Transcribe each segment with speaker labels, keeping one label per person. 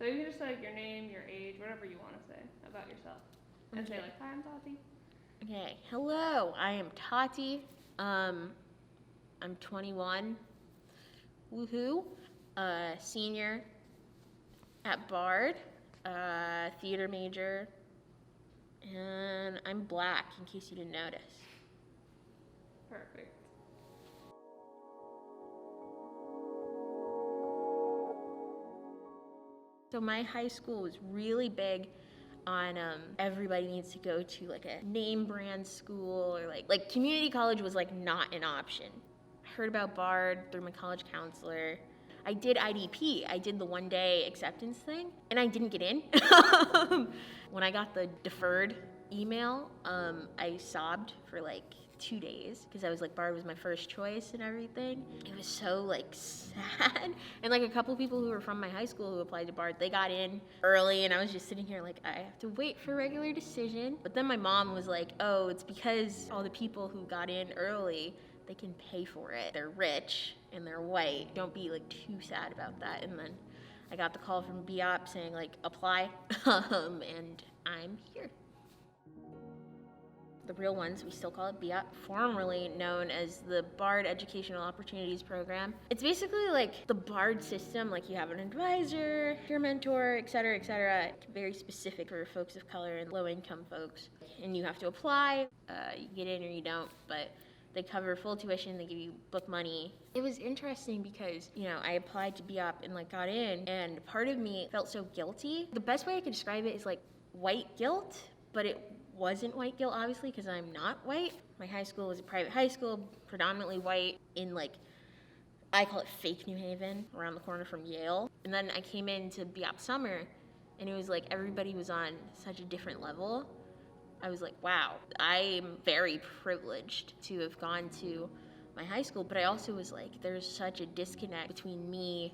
Speaker 1: So you can just say like your name, your age, whatever you want to say about yourself. And say like, hi, I'm Taty.
Speaker 2: Okay, hello, I am Taty. I'm 21. Woohoo. Senior at Bard, theater major, and I'm black, in case you didn't notice.
Speaker 1: Perfect.
Speaker 2: So my high school was really big on everybody needs to go to like a name brand school, or like community college was like not an option. I heard about Bard through my college counselor. I did IDP. I did the one-day acceptance thing, and I didn't get in. When I got the deferred email, I sobbed for like 2 days because I was like, Bard was my first choice and everything. It was so like sad. And like a couple people who were from my high school who applied to Bard, they got in early, and I was just sitting here like, I have to wait for regular decision. But then my mom was like, oh, it's because all the people who got in early, they can pay for it. They're rich and they're white. Don't be like too sad about that. And then I got the call from BOP saying like, apply, and I'm here. The real ones, we still call it BOP, formerly known as the Bard Educational Opportunities Program. It's basically like the Bard system, like you have an advisor, your mentor, et cetera, very specific for folks of color and low-income folks. And you have to apply, you get in or you don't, but they cover full tuition, they give you book money. It was interesting because, I applied to BOP and like got in, and part of me felt so guilty. The best way I could describe it is like white guilt, but it wasn't white guilt, obviously, because I'm not white. My high school was a private high school, predominantly white, in like, I call it fake New Haven, around the corner from Yale. And then I came into BOP summer, and it was like everybody was on such a different level. I was like, wow, I'm very privileged to have gone to my high school, but I also was like, there's such a disconnect between me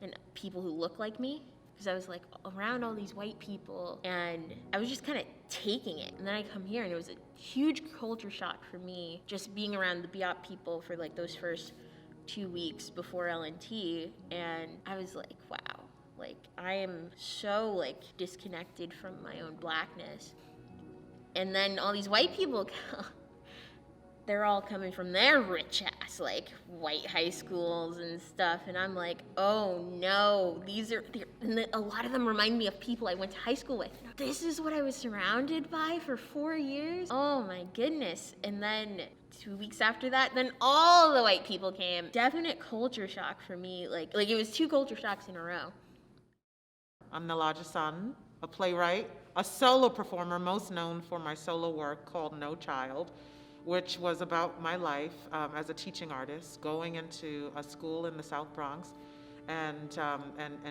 Speaker 2: and people who look like me. Because I was like around all these white people, and I was just kind of taking it. And then I come here, and it was a huge culture shock for me, just being around the BOP people for like those first 2 weeks before LNT. And I was like, wow, like I am so like disconnected from my own blackness. And then all these white people, they're all coming from their rich ass, like, white high schools and stuff. And I'm like, oh no, and a lot of them remind me of people I went to high school with. This is what I was surrounded by for 4 years? Oh my goodness. And then 2 weeks after that, then all the white people came. Definite culture shock for me. Like it was 2 culture shocks in a row.
Speaker 3: I'm Nilaja Sun, a playwright, a solo performer, most known for my solo work called No Child, which was about my life as a teaching artist, going into a school in the South Bronx and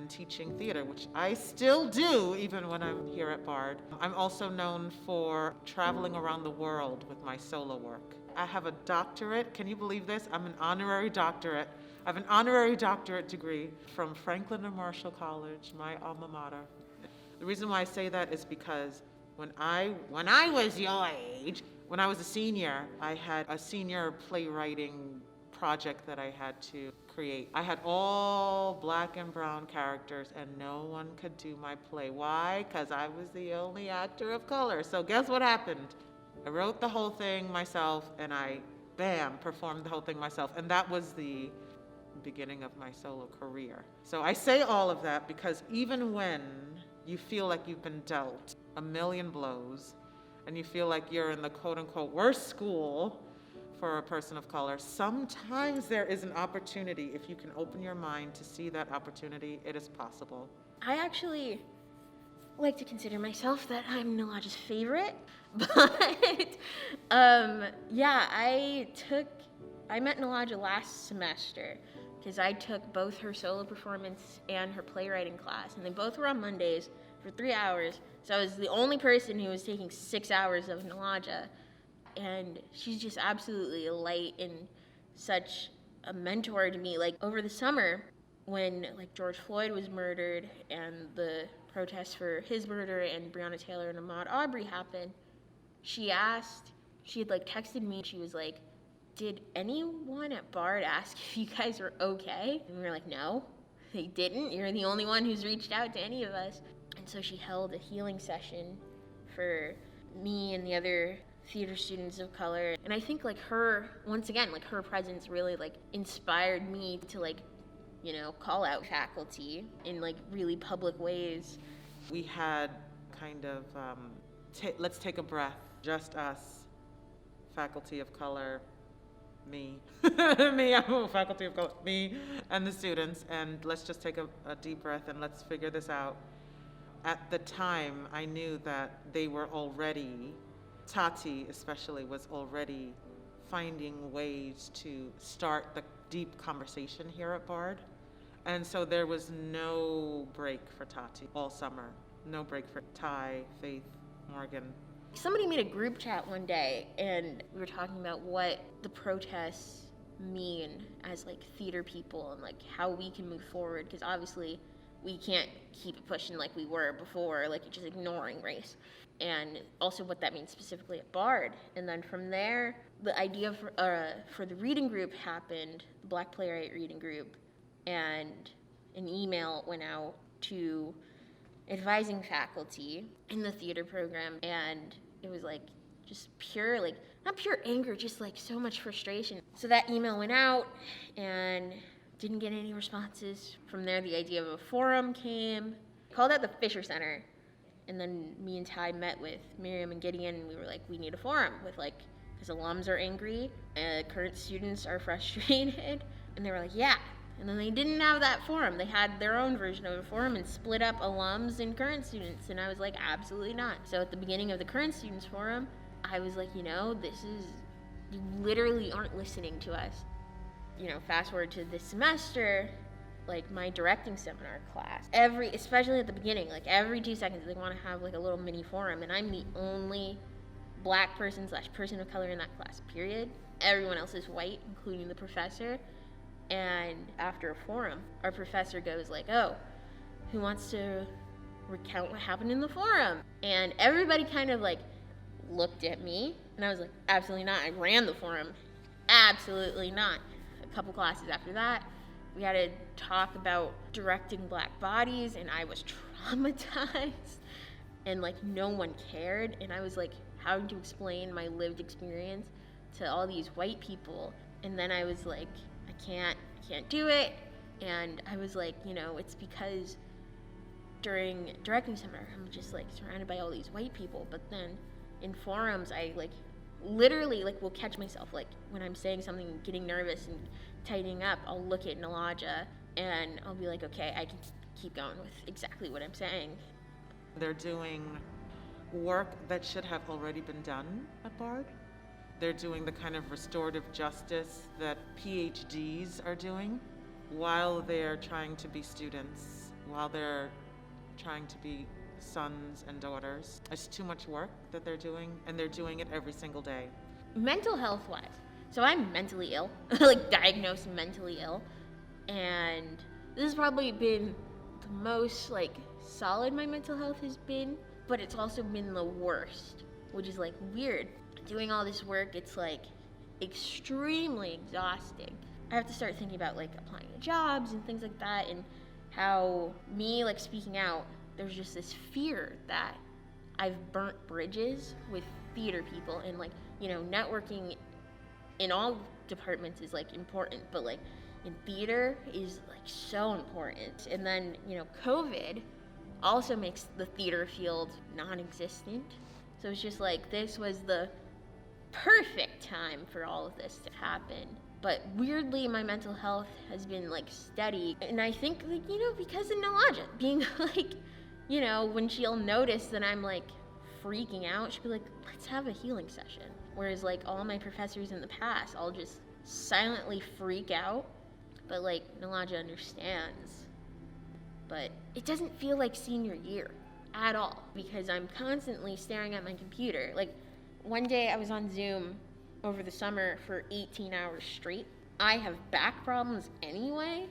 Speaker 3: teaching theater, which I still do even when I'm here at Bard. I'm also known for traveling around the world with my solo work. I have a doctorate. Can you believe this? I'm an honorary doctorate. I have an honorary doctorate degree from Franklin and Marshall College, my alma mater. The reason why I say that is because when I was your age, when I was a senior, I had a senior playwriting project that I had to create. I had all black and brown characters, and no one could do my play. Why? Because I was the only actor of color. So guess what happened? I wrote the whole thing myself, and I, performed the whole thing myself. And that was the beginning of my solo career. So I say all of that because even when you feel like you've been dealt a million blows, and you feel like you're in the quote-unquote worst school for a person of color, sometimes there is an opportunity. If you can open your mind to see that opportunity, it is possible.
Speaker 2: I actually like to consider myself that I'm Nilaja's favorite, but I met Nilaja last semester because I took both her solo performance and her playwriting class, and they both were on Mondays for 3 hours. So I was the only person who was taking 6 hours of Nilaja, and she's just absolutely a light and such a mentor to me. Like over the summer, when like George Floyd was murdered and the protests for his murder and Breonna Taylor and Ahmaud Arbery happened, she had like texted me. She was like, "Did anyone at Bard ask if you guys were okay?" And we were like, "No." they didn't. You're the only one who's reached out to any of us. And so she held a healing session for me and the other theater students of color. And I think like her, once again, like her presence really like inspired me to like, you know, call out faculty in like really public ways.
Speaker 3: We had kind of, let's take a breath, just us, faculty of color, me, I'm a faculty of color, me and the students, and let's just take a deep breath and let's figure this out. At the time, I knew that they were already, Taty especially, was already finding ways to start the deep conversation here at Bard. And so there was no break for Taty all summer. No break for Ty, Faith, Morgan.
Speaker 2: Somebody made a group chat one day, and we were talking about what the protests mean as like theater people and like how we can move forward, because obviously we can't keep pushing like we were before, like just ignoring race, and also what that means specifically at Bard. And then from there, the idea for the reading group happened, the Black Playwright reading group, and an email went out to advising faculty in the theater program, and it was like just pure, like not pure anger, just like so much frustration. So that email went out and didn't get any responses. From there, the idea of a forum came. Called out the Fisher Center, and then me and Ty met with Miriam and Gideon, and we were like, we need a forum with like, because alums are angry, current students are frustrated, and they were like, yeah. And then they didn't have that forum. They had their own version of a forum and split up alums and current students, and I was like, absolutely not. So at the beginning of the current students forum, I was like, you know, you literally aren't listening to us. You know, fast forward to this semester, like my directing seminar class, especially at the beginning, like every 2 seconds they want to have like a little mini forum, and I'm the only Black person / person of color in that class, period. Everyone else is white, including the professor. And after a forum, our professor goes like, oh, who wants to recount what happened in the forum? And everybody kind of like looked at me, and I was like, absolutely not. I ran the forum. Absolutely not. A couple classes after that, we had to talk about directing Black bodies, and I was traumatized, and like no one cared, and I was like having to explain my lived experience to all these white people, and then I was like, I can't do it. And I was like, you know, it's because during directing seminar, I'm just like surrounded by all these white people, but then in forums, I like literally like will catch myself like when I'm saying something, getting nervous and tightening up, I'll look at Nilaja and I'll be like, okay, I can keep going with exactly what I'm saying.
Speaker 3: They're doing work that should have already been done at Bard. They're doing the kind of restorative justice that PhDs are doing while they're trying to be students, while they're trying to be sons and daughters. It's too much work that they're doing, and they're doing it every single day.
Speaker 2: Mental health wise, so I'm mentally ill, like diagnosed mentally ill, and this has probably been the most like solid my mental health has been, but it's also been the worst, which is like weird. Doing all this work, it's like extremely exhausting. I have to start thinking about like applying to jobs and things like that, and how me like speaking out, there's just this fear that I've burnt bridges with theater people, and like, you know, networking in all departments is like important, but like in theater is like so important. And then, you know, COVID also makes the theater field non-existent. So it's just like, this was the perfect time for all of this to happen. But weirdly, my mental health has been like steady. And I think, like, you know, because of Nilaja being like, you know, when she'll notice that I'm like freaking out, she'll be like, let's have a healing session. Whereas like all my professors in the past, I'll just silently freak out. But like Nilaja understands. But it doesn't feel like senior year at all, because I'm constantly staring at my computer. Like one day I was on Zoom over the summer for 18 hours straight. I have back problems anyway,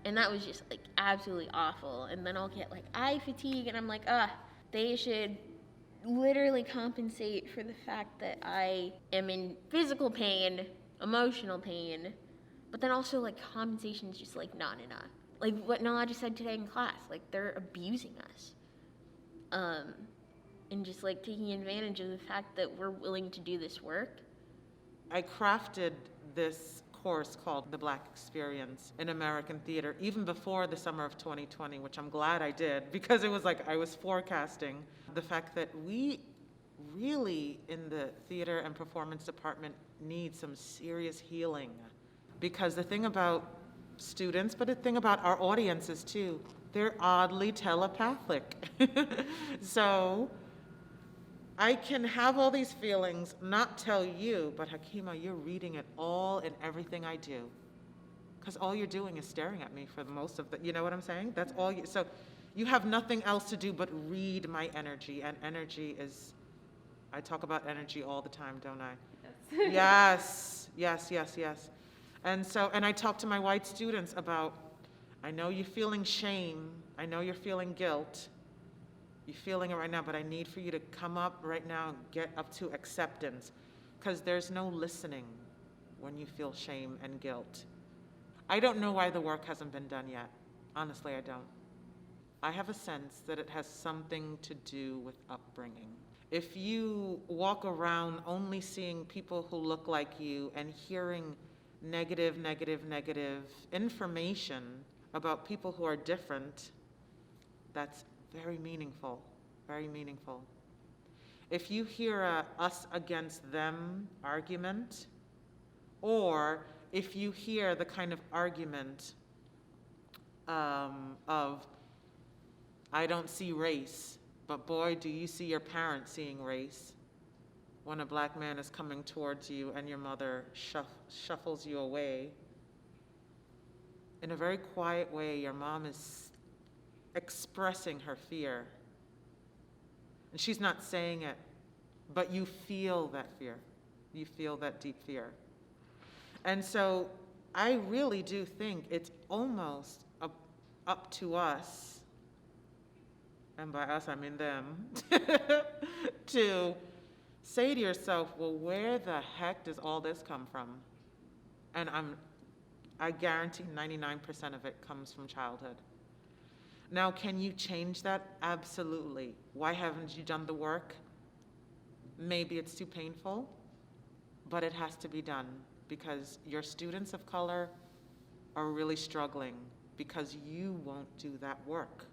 Speaker 2: and that was just like absolutely awful. And then I'll get like eye fatigue, and I'm like, they should literally compensate for the fact that I am in physical pain, emotional pain, but then also like compensation is just like not enough. like what Nilaja said today in class, like they're abusing us. And just like taking advantage of the fact that we're willing to do this work.
Speaker 3: I crafted this course called The Black Experience in American Theater even before the summer of 2020, which I'm glad I did, because it was like I was forecasting the fact that we really in the theater and performance department need some serious healing. Because the thing about students, but the thing about our audiences too, they're oddly telepathic. So I can have all these feelings, not tell you, but Hakima, you're reading it all in everything I do. Because all you're doing is staring at me for most of the, you know what I'm saying? That's all you, so you have nothing else to do but read my energy, and energy is, I talk about energy all the time, don't I?
Speaker 1: Yes.
Speaker 3: Yes. And so, and I talk to my white students about, I know you're feeling shame, I know you're feeling guilt, you're feeling it right now, but I need for you to come up right now and get up to acceptance, because there's no listening when you feel shame and guilt. I don't know why the work hasn't been done yet. Honestly, I don't. I have a sense that it has something to do with upbringing. If you walk around only seeing people who look like you and hearing negative information about people who are different, that's very meaningful, very meaningful. If you hear a us against them argument, or if you hear the kind of argument of, I don't see race, but boy, do you see your parents seeing race, when a black man is coming towards you and your mother shuffles you away. In a very quiet way, your mom is expressing her fear. And she's not saying it, but you feel that fear. You feel that deep fear. And so I really do think it's almost up to us, and by us I mean them, to say to yourself, well, where the heck does all this come from? And I guarantee 99% of it comes from childhood. Now, can you change that? Absolutely. Why haven't you done the work? Maybe it's too painful, but it has to be done, because your students of color are really struggling because you won't do that work.